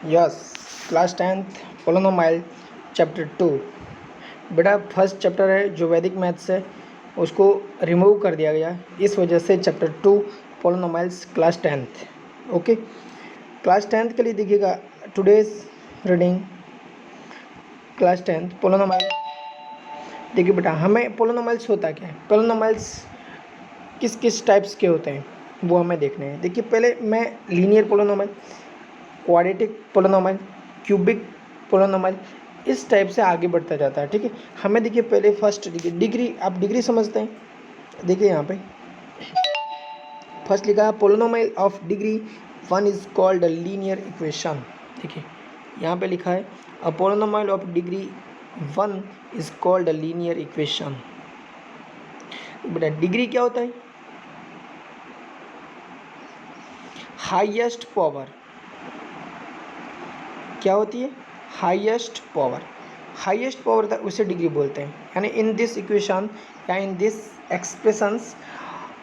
Yes, class 10th polynomial chapter 2। बेटा first chapter है जो वैदिक मैथ्स है उसको रिमूव कर दिया गया, इस वजह से chapter 2 polynomials class 10th। Okay, class 10th के लिए देखिएगा today's reading class 10th polynomial. देखिए बेटा, हमें पोलिनोमियल्स होता क्या है, पोलिनोमियल्स किस किस टाइप्स के होते हैं वो हमें देखने हैं। देखिए पहले मैं linear polynomial, quadratic polynomial, cubic polynomial, इस टाइप से आगे बढ़ता जाता है। ठीक है, हमें देखिए पहले फर्स्ट डिग्री, आप डिग्री समझते हैं। देखिए यहाँ पे फर्स्ट लिखा है polynomial of degree 1 is called a linear equation. देखिए यहाँ पे लिखा है a polynomial of degree 1 is called a linear equation. बेटा डिग्री क्या होता है? Highest power. क्या होती है? Highest power. हाईएस्ट पावर था उसे डिग्री बोलते हैं। यानी इन दिस इक्वेशन या in this expressions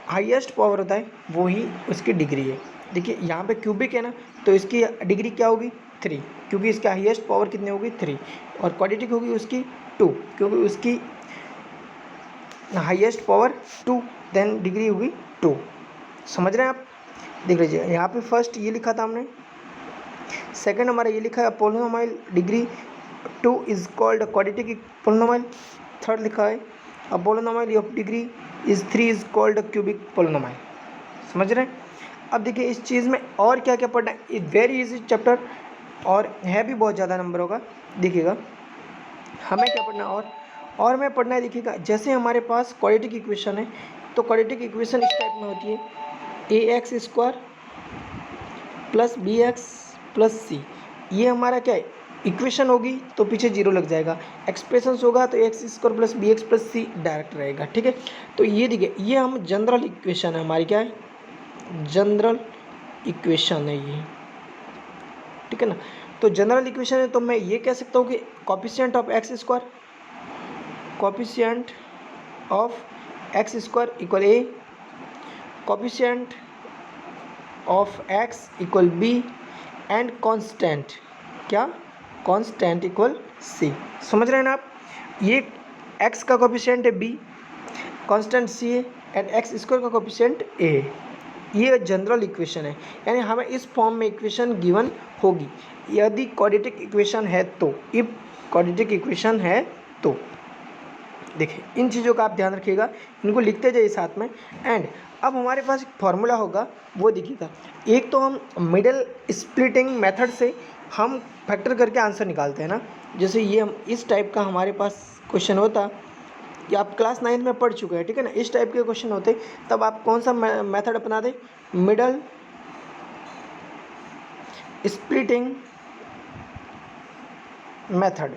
highest power होता है वो ही उसकी डिग्री है। देखिए यहाँ पे क्यूबिक है ना, तो इसकी डिग्री क्या होगी? 3, क्योंकि इसका हाईएस्ट पावर कितनी होगी? 3। और क्वाड्रेटिक होगी उसकी 2, क्योंकि उसकी हाईएस्ट पावर 2, देन डिग्री होगी 2। समझ रहे हैं आप? देख लीजिए यहाँ पे फर्स्ट ये लिखा था हमने, सेकंड हमारा ये लिखा है polynomial degree 2 is called quadratic polynomial. Third लिखा है a polynomial of degree is 3 is called cubic polynomial. समझ रहे हैं? अब देखिए इस चीज़ में और क्या क्या पढ़ना है, ये वेरी इजी चैप्टर और है भी बहुत ज़्यादा नंबरों का। देखिएगा हमें क्या पढ़ना है और हमें पढ़ना है। देखिएगा जैसे हमारे पास क्वाड्रेटिक इक्वेशन है, तो क्वाड्रेटिक इक्वेशन इस टाइप में होती है a x square plus b x plus c. ये हमारा क्या है? इक्वेशन होगी तो पीछे जीरो लग जाएगा, एक्सप्रेशंस होगा तो x square plus b x plus c direct रहेगा। ठीक है, तो ये देखिए ये हम जनरल इक्वेशन है हमारी, क्या है? जनरल इक्वेशन है ये। ठीक है ना, तो जनरल इक्वेशन है तो मैं ये कह सकता हूँ कि coefficient of x square, coefficient of x square equal a, coefficient of x equal b and constant, क्या? Constant equal c. समझ रहे हैं ना आप? ये एक्स का कोफिशिएंट है बी, कांस्टेंट सी है, एंड एक्स स्क्वायर का कोफिशिएंट ए है। ये जनरल इक्वेशन है, यानी हमें इस फॉर्म में इक्वेशन गिवन होगी यदि क्वाड्रेटिक इक्वेशन है तो, इफ क्वाड्रेटिक इक्वेशन है तो। देखिए इन चीज़ों का आप ध्यान रखिएगा, इनको लिखते जाइए साथ में। एंड अब हमारे पास एक फॉर्मूला होगा वो देखिएगा। एक तो हम मिडल स्प्लिटिंग मेथड से हम फैक्टर करके आंसर निकालते हैं ना, जैसे ये हम इस टाइप का हमारे पास क्वेश्चन होता, कि आप क्लास 9 में पढ़ चुके हैं। ठीक है ना, इस टाइप के क्वेश्चन होते तब आप कौन सा मेथड अपना दें? Middle splitting method.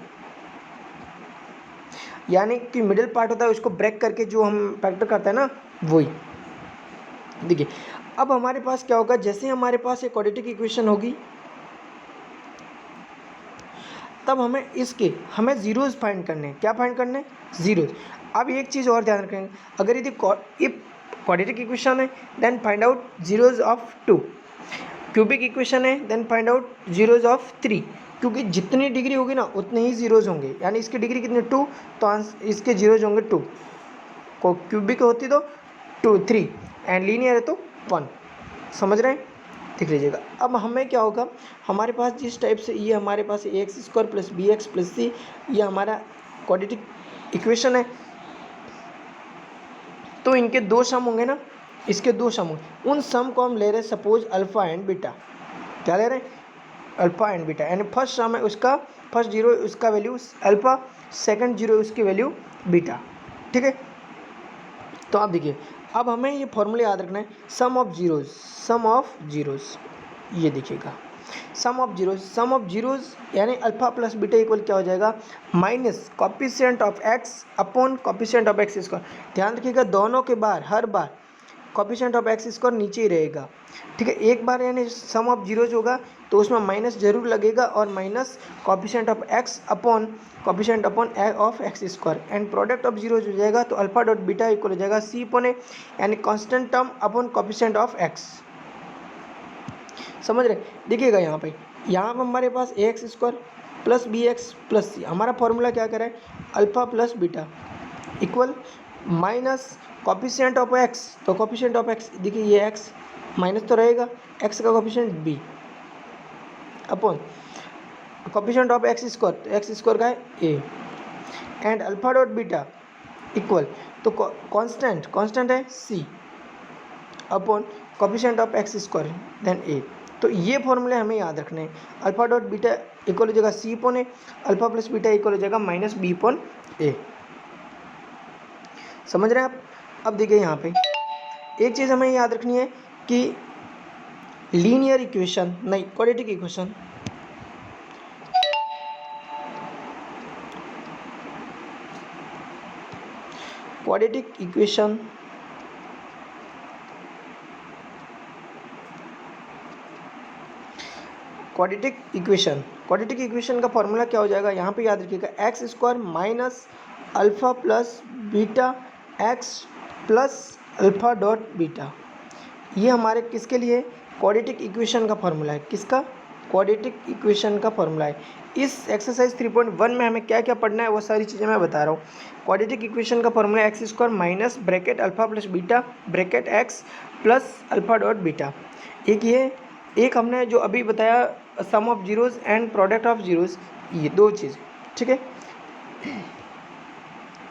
यानी कि मिडिल पार्ट होता है उसको ब्रेक करके जो हम फैक्टर करते हैं ना, वही। देखिए अब हमारे पास क्या होगा, जैसे हमारे पास एक क्वाड्रेटिक इक्वेशन होगी तब हमें जीरोज फाइंड करने हैं। क्या फाइंड करने हैं? जीरोज। अब एक चीज़ और ध्यान रखेंगे, अगर यदि इफ क्वाड्रेटिक इक्वेशन है then find out zeros of 2, cubic equation है then find out zeros of 3, क्योंकि जितनी डिग्री होगी ना उतने ही जीरोज होंगे। यानी इसकी डिग्री कितनी? 2, तो इसके जीरोज होंगे 2। को क्यूबिक होती तो 3 एंड लीनियर है तो 1। समझ रहे हैं? देख लीजिएगा अब हमें क्या होगा, हमारे पास जिस टाइप से ये हमारे पास a x square plus b x plus c, ये हमारा क्वाड्रेटिक इक्वेशन है, तो इनके दो सम होंगे ना, इसके दो सम होंगे। उन सम को हम ले रहे हैं सपोज अल्फ़ा एंड बीटा। क्या ले रहे हैं? Alpha and beta. यानी फर्स्ट सम है उसका, फर्स्ट जीरो उसका वैल्यू अल्फ़ा, सेकंड जीरो उसकी वैल्यू बीटा। ठीक है, तो आप देखिए अब हमें ये फॉर्मूला याद रखना है, sum of zeros, sum of zeros. ये देखिएगा सम ऑफ जीरोज यानी अल्फा प्लस बीटा इक्वल क्या हो जाएगा? Minus coefficient of x upon coefficient of x square. ध्यान रखिएगा दोनों के बार हर बार कॉफिशिएंट ऑफ एक्स स्क्वायर नीचे ही रहेगा। ठीक है, एक बार यानी सम ऑफ जीरोज होगा तो उसमें माइनस जरूर लगेगा, और minus coefficient of x upon coefficient upon of x square, and product of zeros हो जाएगा तो अल्फा डॉट बीटा इक्वल हो जाएगा सी अपॉन ए, यानी constant term upon coefficient of x. समझ रहे? देखिएगा यहाँ पे यहाँ पर हमारे पास a x square plus b x plus c, हमारा फॉर्मूला क्या करें, alpha plus beta equal minus coefficient of x, तो कॉफिशिएंट ऑफ एक्स देखिए ये एक्स माइनस तो रहेगा, एक्स का coefficient b upon coefficient of x square, तो एक्स स्क्वायर का है a and alpha dot beta equal, तो कांस्टेंट है c upon coefficient of x square then a. तो ये फॉर्मूले हमें याद रखने हैं, अल्फा डॉट बीटा इक्वल हो जाएगा सी अपॉन ए, अल्फा प्लस बीटा इक्वल हो जाएगा माइनस बी अपॉन ए। समझ रहे हैं आप? अब देखिए यहाँ पे एक चीज़ हमें याद रखनी है कि लीनियर इक्वेशन नहीं, quadratic equation, quadratic equation quadratic equation का फॉर्मूला क्या हो जाएगा, यहाँ पे याद रखिएगा x square minus alpha plus beta x plus alpha dot beta. ये हमारे किसके लिए, क्वाड्रेटिक इक्वेशन का फॉर्मूला है। किसका, क्वाड्रेटिक इक्वेशन का फॉर्मूला है। इस एक्सरसाइज 3.1 में हमें क्या क्या पढ़ना है वो सारी चीज़ें मैं बता रहा हूँ। क्वाड्रेटिक इक्वेशन का formula x square minus bracket alpha plus beta bracket x plus alpha dot beta. एक ये, एक हमने जो अभी बताया sum of zeros and product of zeros, ये दो चीज़, ठीक है।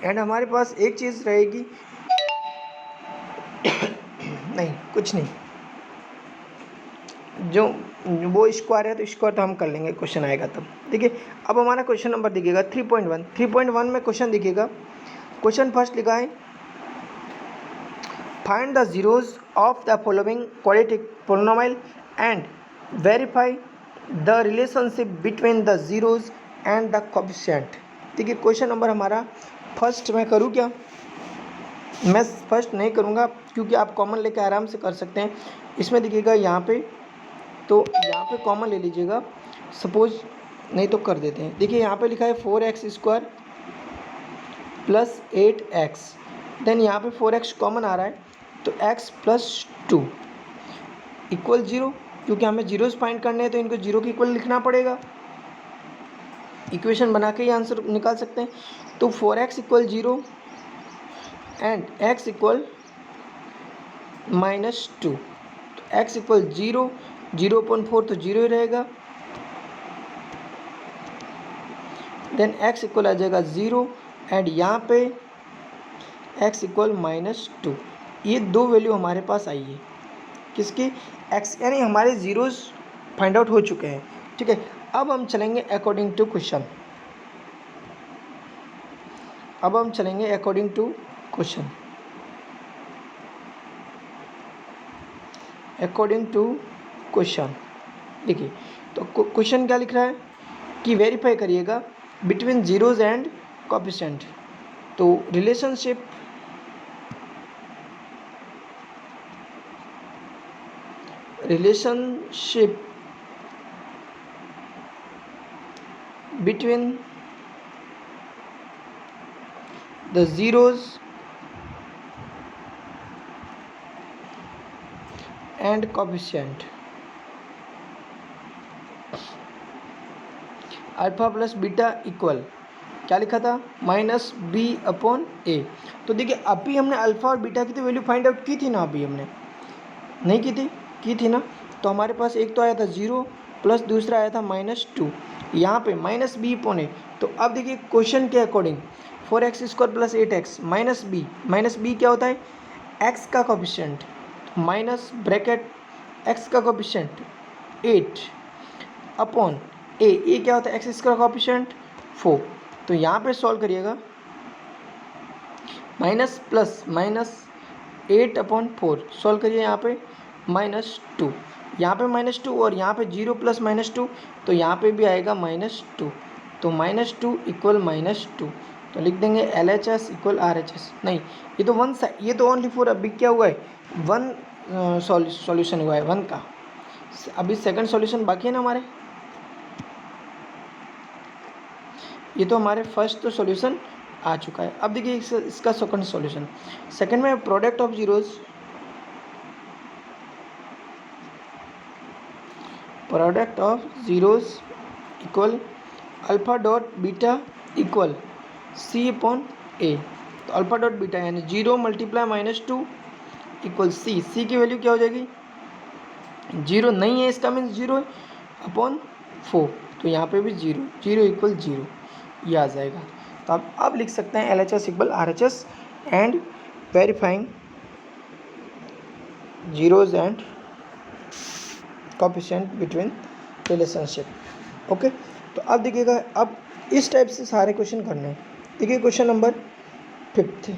एंड हमारे पास एक चीज़ रहेगी नहीं कुछ नहीं, जो वो स्क्वायर है तो स्क्वायर तो हम कर लेंगे, क्वेश्चन आएगा तब। देखिए अब हमारा क्वेश्चन नंबर दिखेगा 3.1 में क्वेश्चन दिखेगा। क्वेश्चन फर्स्ट लिखा है find the zeros of the following quadratic polynomial and verify the relationship between the zeros and the coefficient. देखिए क्वेश्चन नंबर हमारा फर्स्ट मैं करूँ क्या, मैं फर्स्ट नहीं करूँगा क्योंकि आप कॉमन लेके आराम से कर सकते हैं। इसमें देखिएगा यहाँ पे, तो यहाँ पे कॉमन ले लीजिएगा, सपोज नहीं तो कर देते हैं। देखिए यहाँ पे लिखा है 4x square plus 8x, then यहाँ पे 4x कॉमन आ रहा है तो x प्लस 2 इक्वल 0, क्योंकि हमें जीरोस फाइंड करने हैं तो इनको जीरो के इक्वल लिखना पड़ेगा। इक्वेशन बना के ही आंसर निकाल सकते हैं। तो 4x equal 0 and x equal minus 2, तो x इक्वल 0, 0.4 तो 0 ही रहेगा, देन x इक्वल आ जाएगा 0 एंड यहाँ पे x इक्वल माइनस 2। ये दो वैल्यू हमारे पास आई है किसकी, x, यानी हमारे जीरोस फाइंड आउट हो चुके हैं, ठीक है। अब हम चलेंगे अकॉर्डिंग टू क्वेश्चन, देखिए तो क्वेश्चन क्या लिख रहा है कि वेरीफाई करिएगा बिटवीन जीरोज एंड कोएफिशिएंट। तो relationship between the zeros and coefficient alpha plus beta equal क्या लिखा था, माइनस बी अपॉन ए। तो देखिए अभी हमने अल्फा और बीटा की तो वैल्यू फाइंड आउट की थी ना, अभी हमने नहीं की थी ना। तो हमारे पास एक तो आया था 0 प्लस दूसरा आया था माइनस 2, यहाँ पे माइनस बी अपॉन ए। तो अब देखिए क्वेश्चन के according 4x square plus 8x minus b क्या होता है, x का कोएफिशिएंट माइनस ब्रैकेट x का कोएफिशिएंट 8 अपॉन ए क्या होता है, एक्स का कोएफिशिएंट 4। तो यहाँ पे सॉल्व करिएगा, minus plus minus 8 upon 4 solve करिए, यहाँ पे माइनस 2, यहाँ पे माइनस 2 और यहाँ पे 0 प्लस माइनस 2, तो यहाँ पे भी आएगा माइनस 2। तो माइनस 2 इक्वल माइनस 2, तो लिख देंगे LHS इक्वल RHS। नहीं, ये तो वन साइड, ये तो ओनली फोर, अभी क्या हुआ है, वन सॉल्यूशन हुआ है वन का, अभी सेकंड सॉल्यूशन बाकी है ना हमारे। ये तो हमारे फर्स्ट तो सॉल्यूशन आ चुका है। अब देखिए इसका सेकंड सॉल्यूशन, सेकंड में product of zeros product of zeros equal alpha dot beta equal c upon a. तो अल्फ़ा डॉट बीटा यानी 0 मल्टीप्लाई -2 इक्वल सी की वैल्यू क्या हो जाएगी, 0 नहीं है, इसका मीन्स 0 अपॉन 4, तो यहाँ पे भी 0 इक्वल 0 ये आ जाएगा। तो आप अब लिख सकते हैं LHS equal RHS and verifying zeros and coefficient between relationship. Okay, तो अब देखिएगा, अब इस टाइप से सारे क्वेश्चन करने हैं। देखिए क्वेश्चन नंबर 5,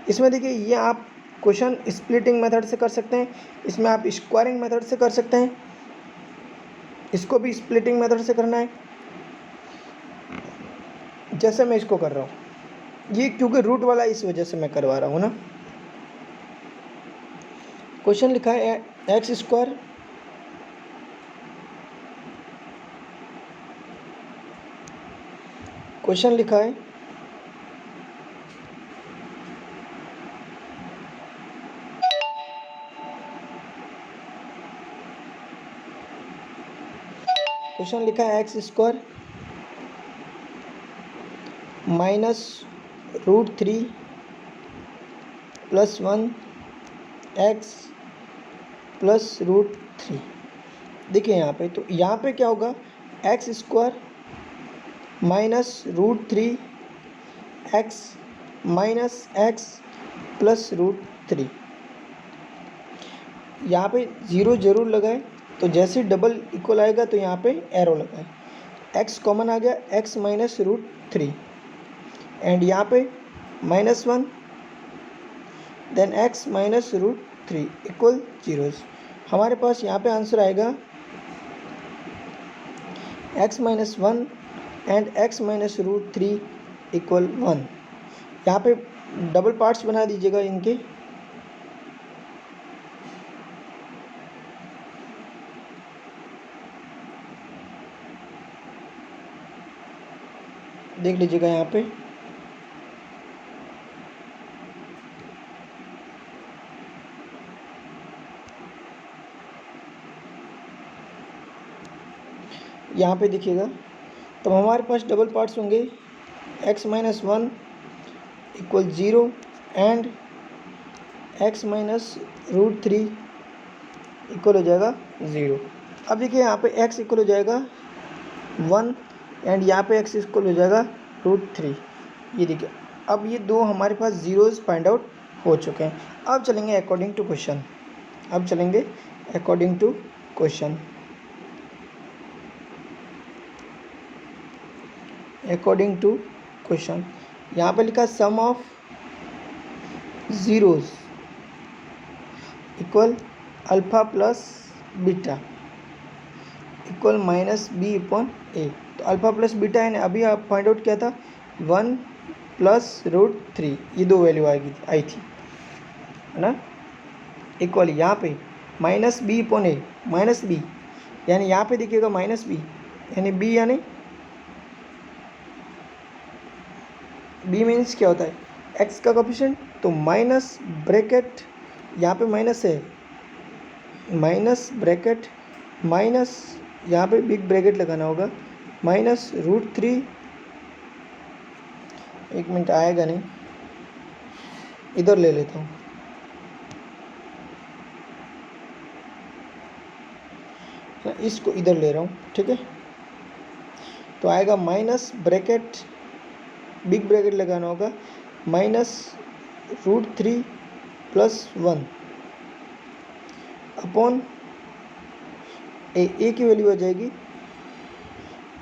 इसमें देखिए ये आप क्वेश्चन स्प्लिटिंग मेथड से कर सकते हैं, इसमें आप स्क्वायरिंग मेथड से कर सकते हैं, इसको भी स्प्लिटिंग मेथड से करना है जैसे मैं इसको कर रहा हूँ। ये क्योंकि रूट वाला इस वजह से मैं करवा रहा हूँ ना। क्वेश्चन लिखा है एक्स स्क्वायर क्वेश्चन लिखा है x square minus √3 + 1 x plus √3। देखिए यहाँ पे, तो यहाँ पे क्या होगा, x square minus √3 x minus x plus √3। यहाँ पे 0 जरूर लगाए, तो जैसे डबल इक्वल आएगा तो यहाँ पे एरो लगाए, एक्स कॉमन आ गया, एक्स माइनस √3 एंड यहाँ पे -1 देन एक्स माइनस √3 इक्वल 0। हमारे पास यहाँ पे आंसर आएगा x-1 and x minus √3 equal 1। यहाँ पे डबल पार्ट्स बना दीजिएगा इनके, देख लीजिएगा यहाँ पे। यहाँ पे देखिएगा, तो हमारे पास डबल पार्ट्स होंगे, x-1 equal 0 and x minus √3 equal हो जाएगा 0। अब देखिए यहाँ पे x इक्वल हो जाएगा 1 एंड यहाँ पे x इक्वल हो जाएगा √3। ये देखिए, अब ये दो हमारे पास जीरोज फाइंड आउट हो चुके हैं। अब चलेंगे अकॉर्डिंग टू क्वेश्चन। यहाँ पे लिखा sum of zeros equal alpha plus beta equal -b/a। तो अल्फ़ा प्लस बीटा है, अभी आप फाइंड आउट किया था 1 + √3, ये दो वैल्यू आई थी, है ना, इक्वल यहाँ पे -b/a, -b यानी यहाँ पे देखिएगा -b यानी b यानी b मीन्स क्या होता है, x का कोफिशिएंट, तो माइनस ब्रैकेट यहाँ पे माइनस है, माइनस ब्रैकेट माइनस यहाँ पे बिग ब्रैकेट लगाना होगा -√3। एक मिनट आएगा नहीं, इधर ले लेता हूँ, इसको इधर ले रहा हूँ, ठीक है। तो आएगा माइनस ब्रैकेट बिग ब्रैकेट लगाना होगा -√3 + 1 अपॉन ए की वैल्यू हो जाएगी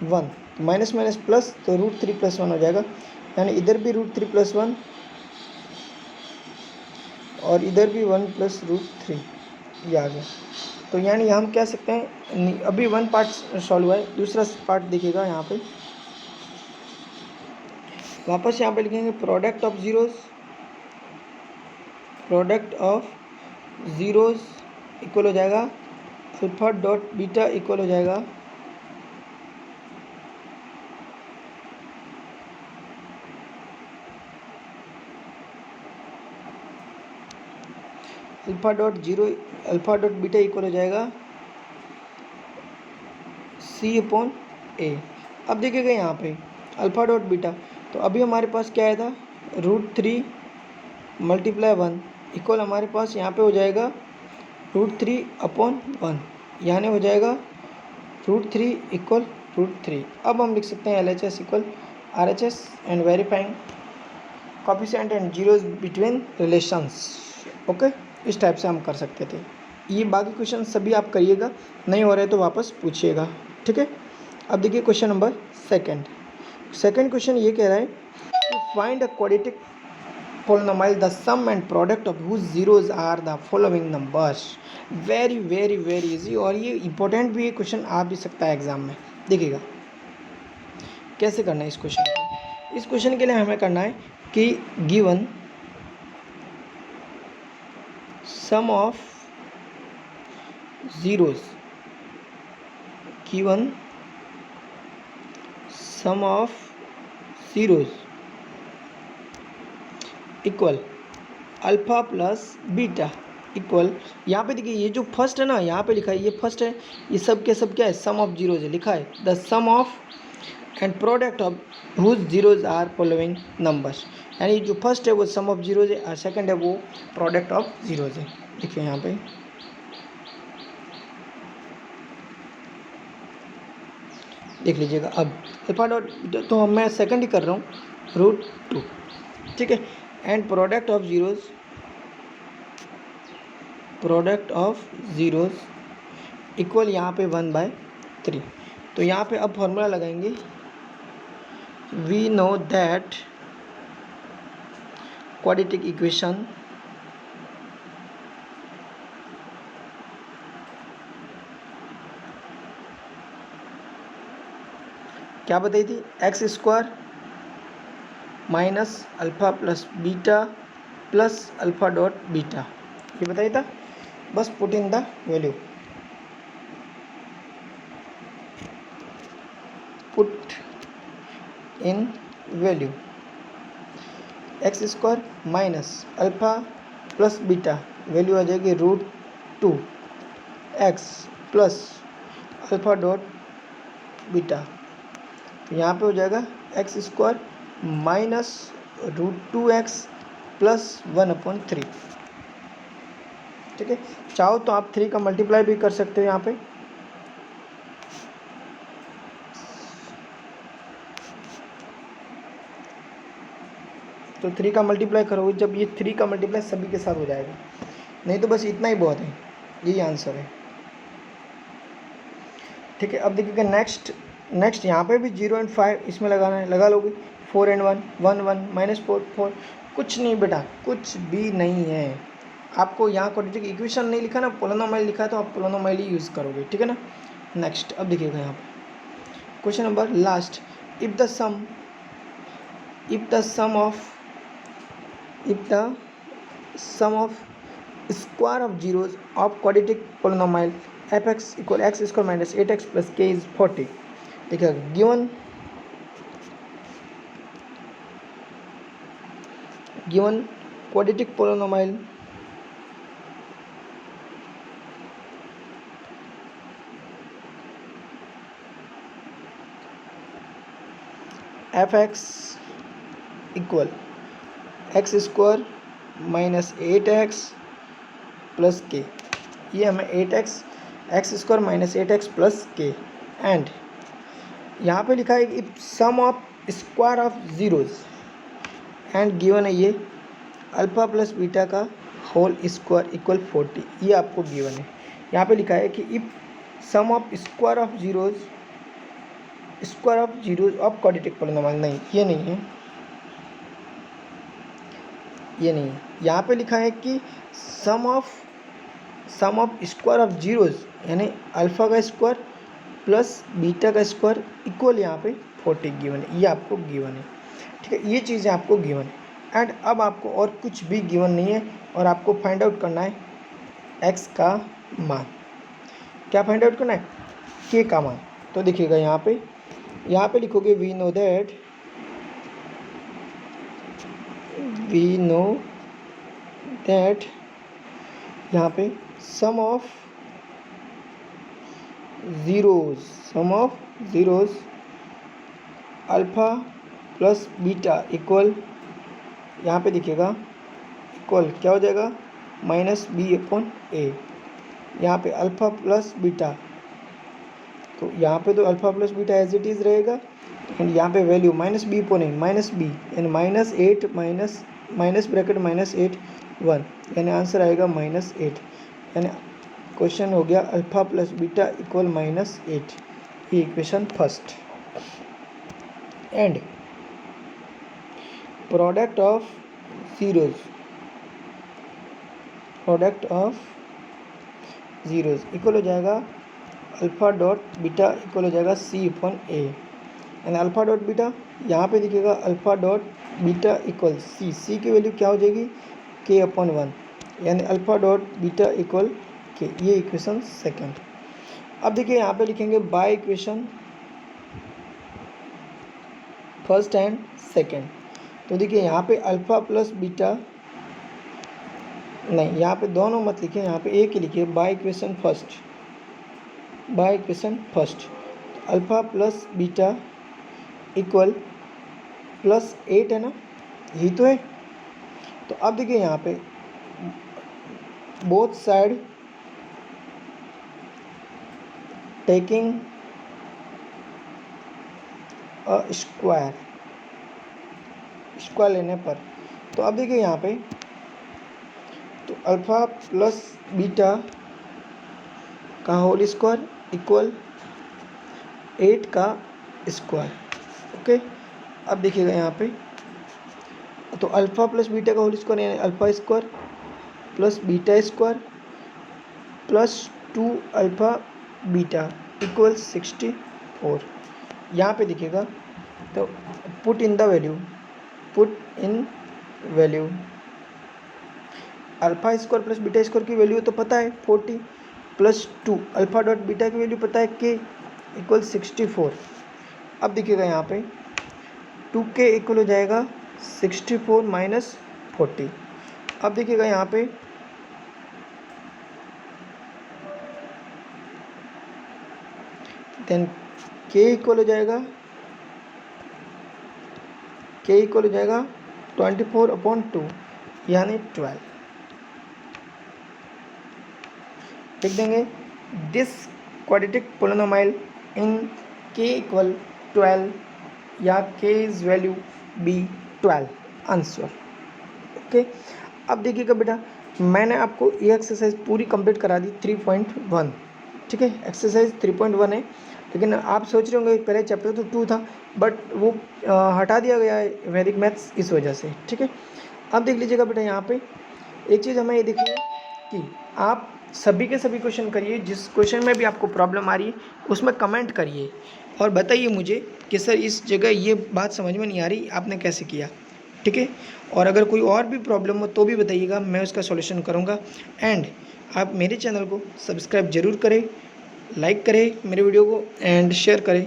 1, तो माइनस माइनस प्लस, तो √3 + 1 हो जाएगा, यानी इधर भी √3 + 1 और इधर भी 1 + √3, ये आ गया। तो यानी हम कह सकते हैं, अभी वन पार्ट सॉल्व हुआ है, दूसरा पार्ट देखिएगा यहाँ पे। वापस यहाँ पे लिखेंगे प्रोडक्ट ऑफ ज़ीरोज़ इक्वल हो जाएगा अल्फ़ा डॉट बीटा इक्वल हो जाएगा अल्फ़ा डॉट बीटा इक्वल हो जाएगा सी अपॉन ए। अब देखिएगा यहाँ पे अल्फ़ा डॉट बीटा, तो अभी हमारे पास क्या आया था, √3 मल्टीप्लाई 1 इक्वल हमारे पास यहाँ पे हो जाएगा √3 अपॉन 1, यानी हो जाएगा √3 इक्वल √3। अब हम लिख सकते हैं LHS equal RHS and verifying coefficient and zeros between relations. Okay, इस टाइप से हम कर सकते थे। ये बाकी क्वेश्चन सभी आप करिएगा, नहीं हो रहे तो वापस पूछिएगा, ठीक है। अब देखिए क्वेश्चन नंबर सेकंड क्वेश्चन ये कह रहा है कि find a quadratic polynomial the sum and product of whose zeros are the following numbers। Very very very easy, और ये इंपॉर्टेंट भी है, क्वेश्चन आ भी सकता है एग्जाम में। देखिएगा कैसे करना है इस क्वेश्चन को। इस क्वेश्चन के लिए हमें करना है कि given sum of zeros, given sum of zeros equal alpha plus beta equal, यहाँ पे देखिए ये जो फर्स्ट है ना, यहाँ पे लिखा है ये फर्स्ट है, ये सब के सब क्या है, सम ऑफ जीरोज है, लिखा है the sum of and product of whose zeros are following numbers, यानी जो फर्स्ट है वो सम ऑफ जीरोज है और सेकंड है वो प्रोडक्ट ऑफ जीरोज है। देखिए यहाँ पे देख लीजिएगा। अब अल्फा डॉट, तो मैं सेकंड ही कर रहा हूँ √2, ठीक है, and product of zeros equal यहाँ पे 1/3। तो यहाँ पे अब फॉर्मूला लगाएंगे, we know that quadratic equation क्या बताई थी, x² minus alpha plus beta plus alpha dot beta, ये बताया था। बस put in the value, put in value x² minus alpha plus beta, value आ जाएगी √2 x plus alpha dot beta, यहाँ पे हो जाएगा x² माइनस √2x प्लस 1/3, ठीक है। चाहो तो आप 3 का मल्टीप्लाई भी कर सकते हो यहाँ पे, तो 3 का मल्टीप्लाई करोगे, जब ये 3 का मल्टीप्लाई सभी के साथ हो जाएगा, नहीं तो बस इतना ही बहुत है, यही आंसर है, ठीक है। अब देखिएगा नेक्स्ट यहाँ पे भी 0 और 5 इसमें लगाना है, लगा लोगे। 4 और 1 1 1 -4 4, कुछ नहीं बेटा, कुछ भी नहीं है। आपको यहाँ क्वाड्रेटिक इक्वेशन नहीं लिखा ना, पोलिनोमियल लिखा है, तो आप पोलिनोमियल ही यूज़ करोगे, ठीक है ना। नेक्स्ट अब देखिएगा यहाँ पे question number last, if the sum of square of zeros of quadratic polynomial f(x) equal x² minus 8x plus k is 40। देखिए given quadratic polynomial f(x) equal x² minus 8x plus k, ये हमें 8x minus 8x plus k, and यहाँ पे लिखा है कि sum of square of zeros and given है ये अल्फ़ा प्लस बीटा का होल स्क्वायर इक्वल 40, ये आपको गिवन है। यहाँ पे लिखा है कि if sum of square of zeros of quadratic polynomial, नहीं ये नहीं है, ये नहीं है। यहाँ पे लिखा है कि sum of square of zeros यानी अल्फ़ा का स्क्वायर प्लस बीटा का स्क्वायर इक्वल यहाँ पे 40 गिवन है, ये आपको गिवन है, ठीक है। ये चीज़ें आपको गिवन है, एंड अब आपको और कुछ भी गिवन नहीं है, और आपको फाइंड आउट करना है x का मान। क्या फाइंड आउट करना है, k का मान। तो देखिएगा यहाँ पे लिखोगे वी नो दैट यहाँ पे sum of zeros, sum of zeros alpha plus beta equal, यहाँ पे दिखेगा इक्वल क्या हो जाएगा, माइनस बी अपॉन ए। यहाँ पे अल्फ़ा प्लस बीटा, तो यहाँ पे तो alpha plus beta as it is रहेगा, एंड यहाँ पे value minus b upon a, minus b यानी -8 माइनस ब्रैकेट -8 1, यानी आंसर आएगा -8। यानी क्वेश्चन हो गया अल्फ़ा प्लस बीटा इक्वल -8, ये equation first. And product of zeros equal हो जाएगा अल्फ़ा डॉट बीटा इक्वल हो जाएगा c upon a, and alpha dot beta यहाँ पे दिखेगा alpha dot beta equal c की वैल्यू क्या हो जाएगी, के अपॉन 1, यानी अल्फ़ा डॉट बीटा इक्वल के, ये इक्वेशन सेकंड। अब देखिए यहाँ पे लिखेंगे by equation first and second. तो देखिए यहाँ पे अल्फ़ा प्लस बीटा, नहीं यहाँ पे दोनों मत लिखिए, यहाँ पे एक ही लिखिए, by equation first alpha plus beta equal +8 है ना, यही तो है। तो अब देखिए यहाँ पे both side taking a square लेने पर, तो अब देखिए यहाँ पे तो अल्फ़ा प्लस बीटा का होल स्क्वायर इक्वल 8 का स्क्वायर। ओके, अब देखिएगा यहाँ पे तो अल्फ़ा प्लस बीटा का होल स्क्वायर यानी alpha square plus beta square plus 2 alpha beta equal 64। यहाँ पे दिखेगा तो put in value alpha square plus beta square की वैल्यू तो पता है 40 प्लस 2 अल्फ़ा डॉट बीटा की वैल्यू पता है के इक्वल 64। अब देखिएगा यहाँ पे 2k इक्वल हो जाएगा 64 माइनस 40। अब देखिएगा यहाँ पे देन k इक्वल हो जाएगा 24/2 यानी 12। लिख देंगे this quadratic polynomial in k equal 12 या k is value be 12 answer. Okay, अब देखिएगा बेटा मैंने आपको ये एक्सरसाइज पूरी कंप्लीट करा दी 3.1, ठीक है, एक्सरसाइज 3.1 है, लेकिन आप सोच रहे होंगे पहले चैप्टर तो 2 था बट वो हटा दिया गया है वैदिक मैथ्स इस वजह से, ठीक है। अब देख लीजिएगा बेटा यहाँ पे एक चीज़ हमें ये देखिए कि आप सभी के सभी क्वेश्चन करिए, जिस क्वेश्चन में भी आपको प्रॉब्लम आ रही है उसमें कमेंट करिए और बताइए मुझे कि सर इस जगह ये बात समझ में नहीं आ रही, आपने कैसे किया, ठीक है। और अगर कोई और भी प्रॉब्लम हो तो भी बताइएगा, मैं उसका सॉल्यूशन करूँगा। एंड आप मेरे चैनल को सब्सक्राइब जरूर करें, लाइक करें मेरे वीडियो को एंड शेयर करें।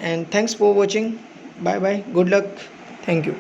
And thanks for watching, bye bye, good luck, thank you.